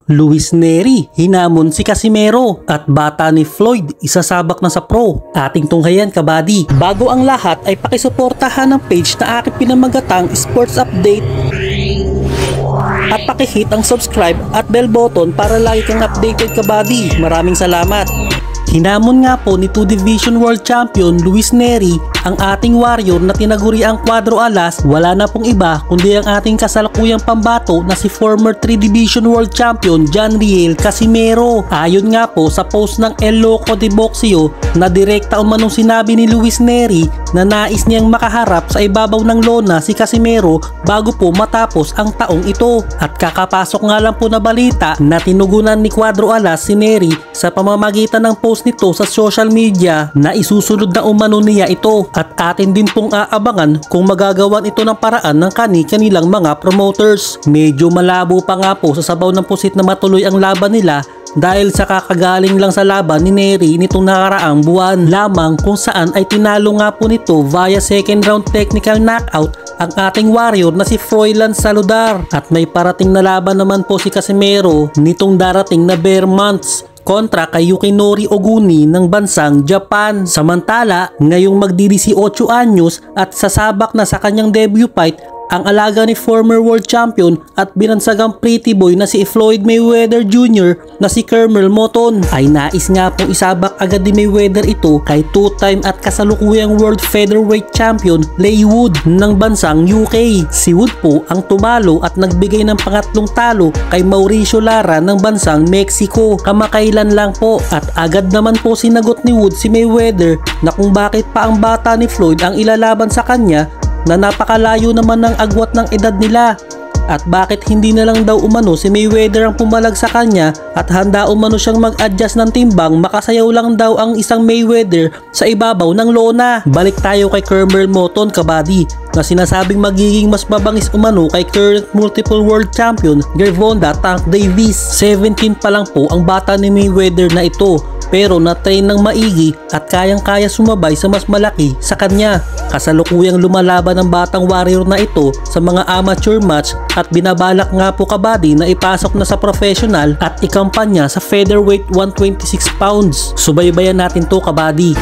Luis Nery, hinamon si Casimero at bata ni Floyd, isasabak na sa pro. Ating tunghayan kabady. Bago ang lahat ay pakisuportahan ang page na aking pinamagatang Sports Update at pakihit ang subscribe at bell button para lagi kang updated kabady. Maraming salamat. Hinamon nga po ni 2 Division World Champion Luis Nery ang ating warrior na tinaguri ang Cuadro Alas. Wala na pong iba kundi ang ating kasalukuyang pambato na si former 3 Division World Champion John Riel Casimero. Ayon nga po sa post ng El Loco de Boxeo na direkta umanong sinabi ni Luis Nery na nais niyang makaharap sa ibabaw ng lona si Casimero bago po matapos ang taong ito. At kakapasok nga lang po na balita na tinugunan ni Cuadro Alas si Nery sa pamamagitan ng post nito sa social media na isusunod na umano niya ito at atin din pong aabangan kung magagawan ito ng paraan ng kanilang mga promoters. Medyo malabo pa nga po sa sabaw ng pusit na matuloy ang laban nila dahil sa kakagaling lang sa laban ni Nery nitong nakaraang buwan lamang kung saan ay tinalo nga po nito via second round technical knockout ang ating warrior na si Froilan Saludar. At may parating na laban naman po si Casimero nitong darating na bare months kontra kay Yukinori Oguni ng bansang Japan. Samantala, ngayong magdi-18 anyos at sasabak na sa kanyang debut fight ang alaga ni former world champion at binansagang pretty boy na si Floyd Mayweather Jr. na si Kermel Moton ay nais nga pong isabak agad ni Mayweather ito kay 2-time at kasalukuyang world featherweight champion Leigh Wood ng bansang UK. Si Wood po ang tumalo at nagbigay ng pangatlong talo kay Mauricio Lara ng bansang Mexico kamakailan lang po at agad naman po sinagot ni Wood si Mayweather na kung bakit pa ang bata ni Floyd ang ilalaban sa kanya na napakalayo naman ng agwat ng edad nila at bakit hindi na lang daw umano si Mayweather ang pumalag sa kanya at handa umano siyang mag-adjust ng timbang, makasayaw lang daw ang isang Mayweather sa ibabaw ng lona. Balik tayo kay Kermel Moton kabady na sinasabing magiging mas mabangis umano kay current multiple world champion Gervonta Tank Davis. 17 pa lang po ang bata ni Mayweather na ito pero na-train ng maigi at kayang-kaya sumabay sa mas malaki sa kanya. Kasalukuyang lumalaban ng batang warrior na ito sa mga amateur match at binabalak nga po kabady na ipasok na sa professional at ikampanya sa featherweight 126 pounds. Subaybayan natin to kabady.